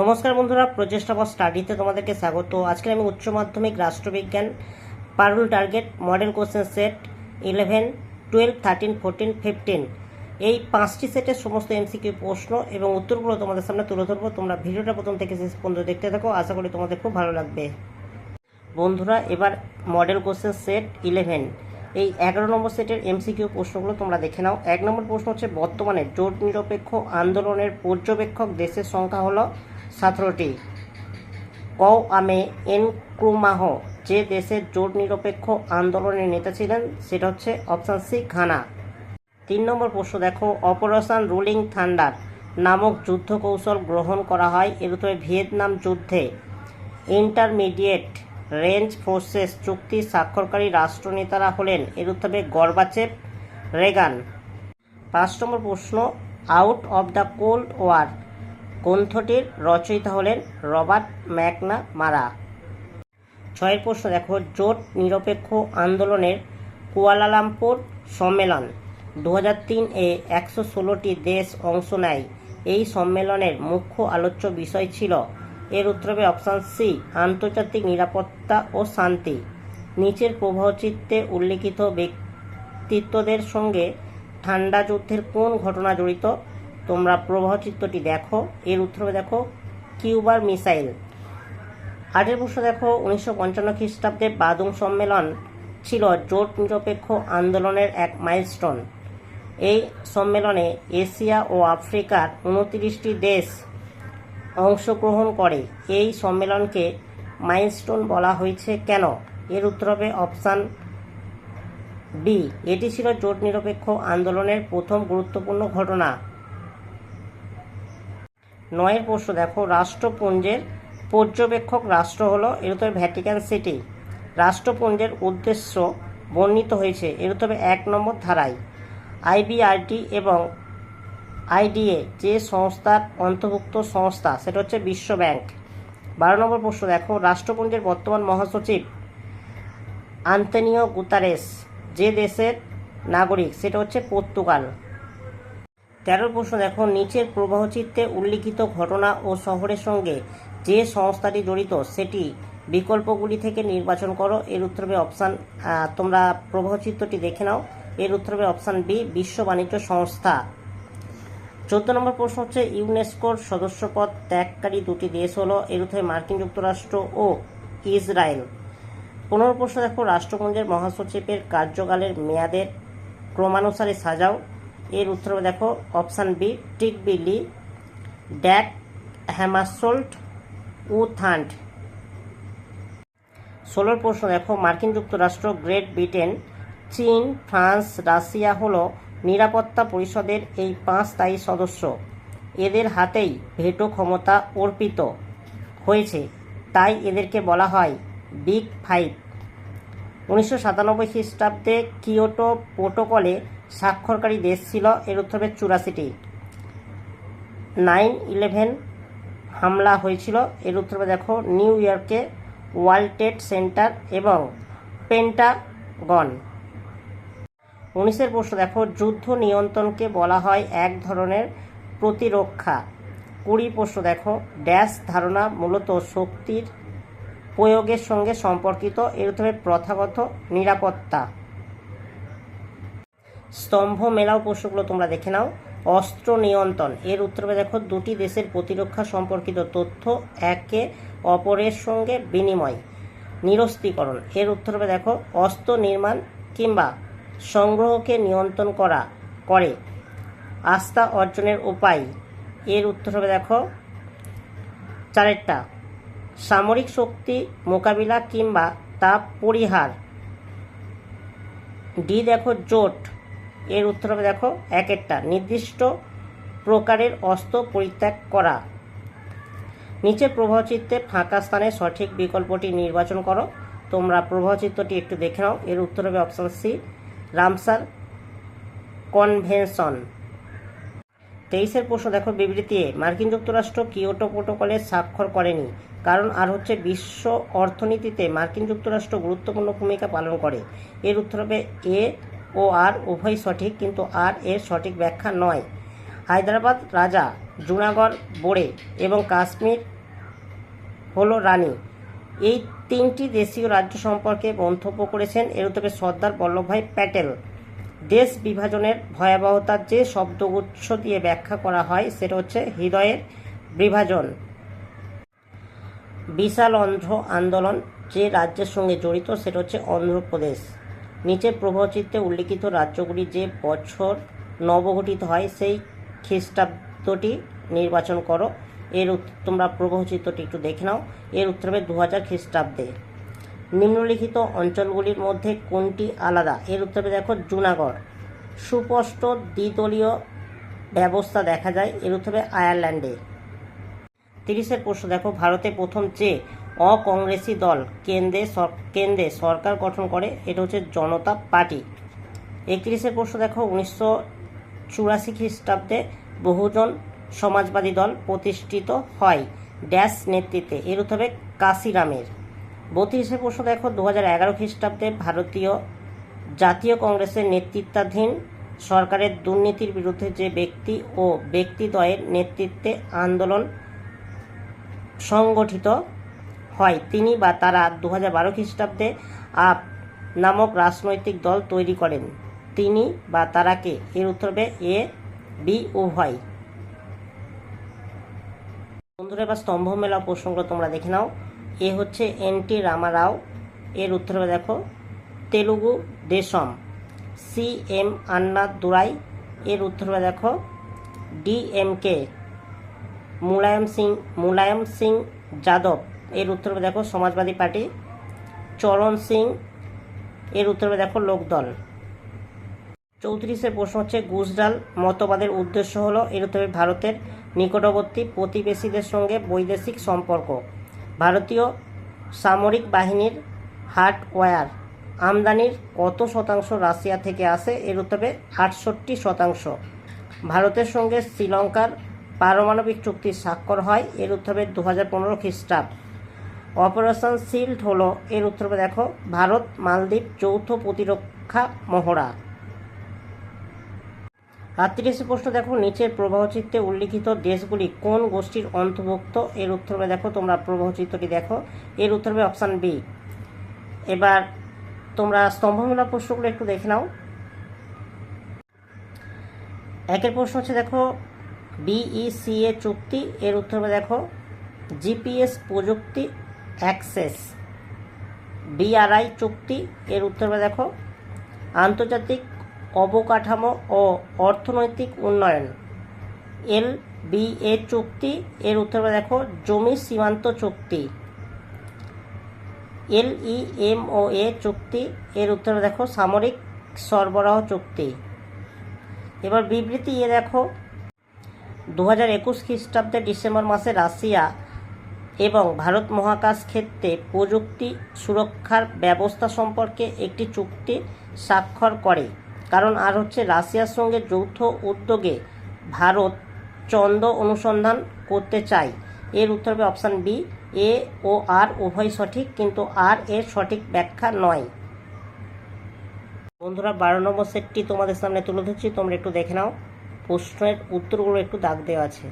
নমস্কার বন্ধুরা, প্রচেষ্টা ফর স্টাডিতে তোমাদেরকে স্বাগত। আজকে আমি উচ্চ মাধ্যমিক রাষ্ট্রবিজ্ঞান পারুল টার্গেট মডেল কোশ্চেন সেট 11, 12, 13, 14, 15 এই 5টি সেটের সমস্ত এমসিকিউ প্রশ্ন এবং উত্তরগুলো তোমাদের সামনে তুলে ধরবো। তোমরা ভিডিওটা প্রথম থেকে শেষ পর্যন্ত দেখতে থাকো, আশা করি তোমাদের খুব ভালো লাগবে। বন্ধুরা, এবার মডেল কোশ্চেন সেট 11 এই 11 নম্বর সেটের এমসিকিউ প্রশ্নগুলো তোমরা দেখে নাও। 1 নম্বর প্রশ্ন হচ্ছে, বর্তমানে জোট নিরপেক্ষ আন্দোলনের পর্যবেক্ষক দেশের সংখ্যা হলো 17টি। ক আমে এনক্রুমাহ যে দেশের জোট নিরপেক্ষ আন্দোলনের নেতা ছিলেন সেটা হচ্ছে অপশান সি, ঘানা। 3 নম্বর প্রশ্ন দেখো, অপারেশন রুলিং থান্ডার নামক যুদ্ধ কৌশল গ্রহণ করা হয় এর উত্তরে ভিয়েতনাম যুদ্ধে ইন্টারমিডিয়েট রেঞ্জ ফোর্সেস চুক্তি স্বাক্ষরকারী রাষ্ট্রনেতারা হলেন এর উত্তরে গর্বাচেভ, রেগান। 5 নম্বর প্রশ্ন, out of the cold war গ্রন্থটির রচয়িতা হলেন রবার্ট ম্যাকনামারা। 6 প্রশ্ন দেখো, জোট নিরপেক্ষ আন্দোলনের কুয়ালালামপুর সম্মেলন 2003-এ 116টি দেশ অংশ নেয়। এই সম্মেলনের মুখ্য আলোচ্য বিষয় ছিল এর উত্তর হবে অপশান সি, আন্তর্জাতিক নিরাপত্তা ও শান্তি। নিচের প্রবাহচিত্রে উল্লিখিত ব্যক্তিত্বদের সঙ্গে ঠান্ডা যুদ্ধের কোন ঘটনা জড়িত? তোমরা প্রবাহচিত্রটি দেখো, এর উত্তর হবে দেখো কিউবার মিসাইল। 8 প্রশ্ন দেখো, 1955 খ্রিস্টাব্দে বাদুং সম্মেলন ছিল জোট নিরপেক্ষ আন্দোলনের এক মাইলস্টোন। এই সম্মেলনে এশিয়া ও আফ্রিকার 29টি দেশ অংশগ্রহণ করে। এই সম্মেলনকে মাইলস্টোন বলা হয়েছে কেন? এর উত্তর হবে অপশান বি, এটি ছিল জোট নিরপেক্ষ আন্দোলনের প্রথম গুরুত্বপূর্ণ ঘটনা। 9 প্রশ্ন দেখো, রাষ্ট্রপুঞ্জের পর্যবেক্ষক রাষ্ট্র হলো এর উত্তর ভ্যাটিকান সিটি। রাষ্ট্রপুঞ্জের উদ্দেশ্য বর্ণিত হয়েছে এর উত্তর 1 নম্বর ধারায়। আইবিআরটি এবং আইডিএ যে সংস্থার অন্তর্ভুক্ত সংস্থা সেটা হচ্ছে বিশ্ব ব্যাংক। 12 নম্বর প্রশ্ন দেখো, রাষ্ট্রপুঞ্জের বর্তমান মহাসচিব আন্তোনিও গুতারেস যে দেশের নাগরিক সেটা হচ্ছে পর্তুগাল। 13 প্রশ্ন দেখো, নিচের প্রবাহচিত্রে উল্লিখিত ঘটনা ও শহরের সঙ্গে যে সংস্থাটি জড়িত সেটি বিকল্পগুলি থেকে নির্বাচন করো। এর উত্তর হবে অপশান, তোমরা প্রবাহচিত্রটি দেখে নাও, এর উত্তর হবে অপশান বি, বিশ্ব বাণিজ্য সংস্থা। 14 নম্বর প্রশ্ন হচ্ছে, ইউনেস্কোর সদস্যপদ ত্যাগকারী দুটি দেশ হলো এর উত্তরে মার্কিন যুক্তরাষ্ট্র ও ইসরায়েল। 15 প্রশ্ন দেখো, রাষ্ট্রপুঞ্জের মহাসচিবের কার্যকালের মেয়াদের ক্রমানুসারে সাজাও। এর উত্তর হবে দেখো অপশান বি, টিকবি লি, ড্যাক হ্যামারশোল্ড, উথান্ড। 16 প্রশ্ন দেখো, মার্কিন যুক্তরাষ্ট্র, গ্রেট ব্রিটেন, চীন, ফ্রান্স, রাশিয়া হলো নিরাপত্তা পরিষদের এই 5 স্থায়ী সদস্য। এদের হাতেই ভেটো ক্ষমতা অর্পিত হয়েছে, তাই এদেরকে বলা হয় বিগ 5। 1997 খ্রিস্টাব্দে কিয়োটো প্রোটোকলে স্বাক্ষরকারী দেশ ছিল এর উত্তর হবে 84টি। 9/11 হামলা হয়েছিল এর উত্তর হবে দেখো নিউ ইয়র্কে ওয়ার্ল্ড ট্রেড সেন্টার এবং পেন্টাগন। 19 প্রশ্ন দেখো, যুদ্ধ নিয়ন্ত্রণকে বলা হয় এক ধরনের প্রতিরক্ষা। 20 প্রশ্ন দেখো, ড্যাশ ধারণা মূলত শক্তির প্রয়োগের সঙ্গে সম্পর্কিত এর উত্তর হবে প্রথাগত নিরাপত্তা। স্তম্ভ মেলাও প্রশ্নগুলো তোমরা দেখে নাও। অস্ত্র নিয়ন্ত্রণ এর উত্তর হবে দেখো দুটি দেশের প্রতিরক্ষা সম্পর্কিত তথ্য একে অপরের সঙ্গে বিনিময়। নিরস্ত্রীকরণ এর উত্তর হবে দেখো অস্ত্র নির্মাণ কিংবা সংগ্রহকে নিয়ন্ত্রণ করে। আস্থা অর্জনের উপায় এর উত্তর হবে দেখো 4টা। সামরিক শক্তি মোকাবিলা কিংবা তা পরিহার। ডি দেখো জোট এর উত্তর হবে দেখো 1টা, নির্দিষ্ট প্রকারের অস্ত্র পরিত্যাগ করা। নিচের প্রবাহচিত্রে ফাঁকা স্থানে সঠিক বিকল্পটি নির্বাচন করো। তোমরা প্রবাহচিত্রটি একটু দেখে নাও, এর উত্তর হবে অপশান সি, রামসার কনভেনশন। 23 প্রশ্ন দেখো, বিবৃতি মার্কিন যুক্তরাষ্ট্র কিয়োটো প্রোটোকলে স্বাক্ষর করেনি কারণ আর হচ্ছে বিশ্ব অর্থনীতিতে মার্কিন যুক্তরাষ্ট্র গুরুত্বপূর্ণ ভূমিকা পালন করে। এর উত্তর হবে এ ও আর উভয় সঠিক, কিন্তু আর এর সঠিক ব্যাখ্যা নয়। হায়দ্রাবাদ রাজা জুনাগড় বোড়ে এবং কাশ্মীর হলো রানী। এই তিনটি দেশীয় রাজ্য সম্পর্কে মন্তব্য করেছেন এর উত্তরে সর্দার বল্লভভাই প্যাটেল। দেশ বিভাজনের ভয়াবহতা যে শব্দগুচ্ছ দিয়ে ব্যাখ্যা করা হয় সেটা হচ্ছে হৃদয়ের বিভাজন। বিশাল অন্ধ্র আন্দোলন যে রাজ্যের সঙ্গে জড়িত সেটা হচ্ছে অন্ধ্রপ্রদেশ। নিচের প্রবাহচিত্রে উল্লিখিত রাজ্যগুলি যে বছর নবগঠিত হয় সেই খ্রিস্টাব্দটি নির্বাচন করো। তোমরা প্রবাহচিত্রটি একটু দেখে নাও। এর উত্তর হবে 2000 খ্রিস্টাব্দে। নিম্নলিখিত অঞ্চলগুলির মধ্যে কোনটি আলাদা? এর উত্তরে দেখো জুনাগড়। সুস্পষ্ট দ্বিদলীয় ব্যবস্থা দেখা যায়, এর উত্তরে আয়ারল্যান্ডে। 30-এর প্রশ্ন দেখো, ভারতে প্রথম যে অকংগ্রেসি দল কেন্দ্রে সরকার গঠন করে এটা হচ্ছে জনতা পার্টি। 31-এর প্রশ্ন দেখো, 1984 খ্রিস্টাব্দে বহুজন সমাজবাদী দল প্রতিষ্ঠিত হয় ড্যাশ নেতৃত্বে, এর উত্তর হবে কাশিরামের। 32-এর প্রশ্ন দেখো, 2011 খ্রিস্টাব্দে ভারতীয় জাতীয় কংগ্রেসের নেতৃত্বাধীন সরকারের দুর্নীতির বিরুদ্ধে যে ব্যক্তি ও ব্যক্তিদ্বয়ের নেতৃত্বে আন্দোলন সংগঠিত হয় তিনি বা তারা 2012 খ্রিস্টাব্দে আপ নামক রাজনৈতিক দল তৈরি করেন। তিনি বা তারাকে, এর উত্তর হবে এ বি উভয়। বন্ধুরা এবার স্তম্ভ মেলা প্রসঙ্গ তোমরা দেখে নাও। এ হচ্ছে এন.টি. রামারাও, এর উত্তর হবে দেখো তেলুগু দেশম। সি.এম. আন্নাদুরাই, এর উত্তর হবে দেখো ডিএমকে। মুলায়ম সিং যাদব, এর উত্তর হবে দেখো সমাজবাদী পার্টি। চরণ সিং, এর উত্তর হবে দেখো লোকদল। 34-এর প্রশ্ন হচ্ছে গুজরাল মতবাদের উদ্দেশ্য হলো, এর উত্তর হবে ভারতের নিকটবর্তী প্রতিবেশীদের সঙ্গে বৈদেশিক সম্পর্ক। ভারতীয় সামরিক বাহিনীর হার্ডওয়্যার আমদানির কত শতাংশ রাশিয়া থেকে আসে? এর উত্তর হবে 68%। ভারতের সঙ্গে শ্রীলঙ্কার পারমাণবিক চুক্তি স্বাক্ষর হয়, এর উত্তর হবে 2015 খ্রিস্টাব্দ। অপারেশন শিল্ড হলো, এর উত্তর হবে দেখো ভারত মালদ্বীপ যৌথ প্রতিরক্ষা মহড়া। 38 প্রশ্ন দেখো, নিচের প্রবাহচিত্রে উল্লিখিত দেশগুলি কোন গোষ্ঠীর অন্তর্ভুক্ত? এর উত্তর হবে দেখো তোমরা প্রবাহচিত্রটি দেখো, এর উত্তর হবে অপশান বি। এবার তোমরা স্তম্ভমূলক প্রশ্নগুলো একটু দেখে নাও। একের প্রশ্ন হচ্ছে দেখো বিইসিএ চুক্তি, এর উত্তর হবে দেখো জিপিএস প্রযুক্তি অ্যাক্সেস। বিআরআই চুক্তি, এর উত্তর হবে দেখো আন্তর্জাতিক অবকাঠামো ও অর্থনৈতিক উন্নয়ন। এলবিএ চুক্তি, এর উত্তর হবে দেখো জমি সীমান্ত চুক্তি। এলইএমওএ চুক্তি, এর উত্তর হবে দেখো সামরিক সরবরাহ চুক্তি। এবার বিবৃতি দেখো 2021 খ্রিস্টাব্দে ডিসেম্বর মাসে রাশিয়া এবং ভারত মহাকাশ ক্ষেত্রে প্রযুক্তি সুরক্ষার ব্যবস্থা সম্পর্কে একটি চুক্তি স্বাক্ষর করে। কারণ আর হচ্ছে রাশিয়ার সঙ্গে যৌথ উদ্যোগে ভারত চন্দ্র অনুসন্ধান করতে চায়, এর উত্তর হবে অপশান বি। এ ও আর উভয় সঠিক, কিন্তু আর এর সঠিক ব্যাখ্যা নয়। বন্ধুরা 12 নম্বর সেটটি তোমাদের সামনে তুলে ধরছি, তোমরা একটু দেখে নাও। প্রশ্নের উত্তরগুলো একটু দাগ দেওয়া আছে।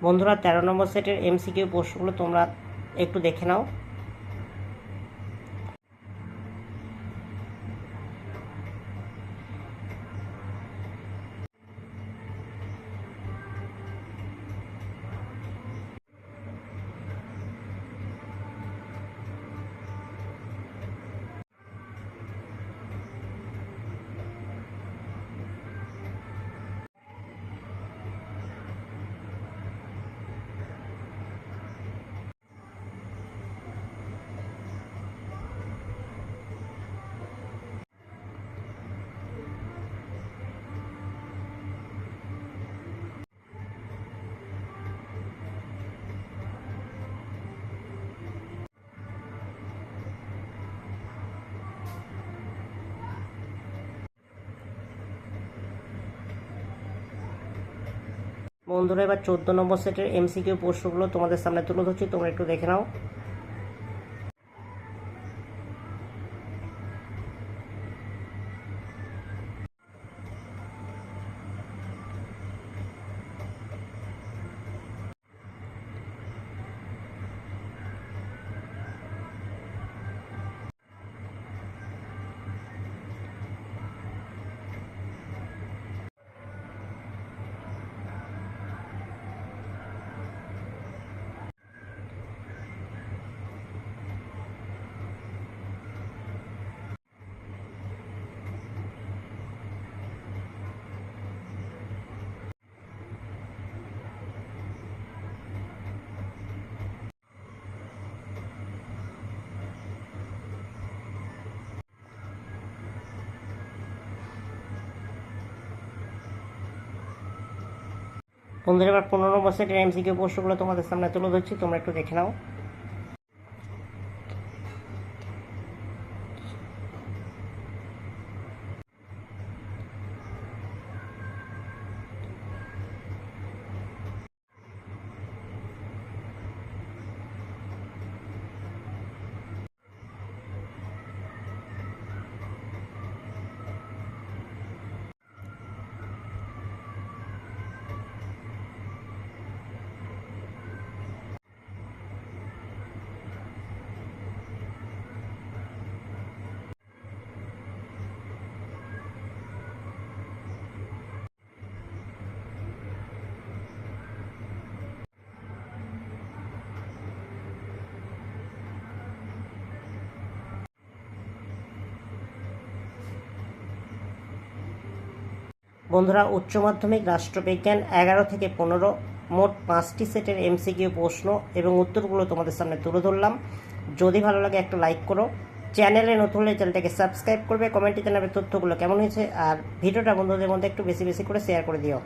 বন্ধুরা 13 নম্বর সেটের এমসিকিউ প্রশ্নগুলো তোমরা একটু দেখে নাও। বন্ধুরা, এবার 14 নম্বর সেটের এমসিকিউ প্রশ্নগুলো তোমাদের সামনে তুলে ধরছি, তোমরা একটু দেখে নাও। বন্ধুরা, এবার 15 নম্বর সেটের এমসিকিউ প্রশ্নগুলো তোমাদের সামনে তুলে ধরছি, তোমরা একটু দেখে নাও। বন্ধুরা, উচ্চ মাধ্যমিক রাষ্ট্রবিজ্ঞান 11 থেকে 15 মোট 5টি সেটের এমসিকিউ প্রশ্ন এবং উত্তরগুলো তোমাদের সামনে তুলে ধরলাম। যদি ভালো লাগে একটা লাইক করো, চ্যানেলে নতুন হলে চ্যানেলটাকে সাবস্ক্রাইব করবে, কমেন্টে জানাবে তথ্যগুলো কেমন হয়েছে, আর ভিডিওটা বন্ধুদের মধ্যে একটু বেশি বেশি করে শেয়ার করে দিও।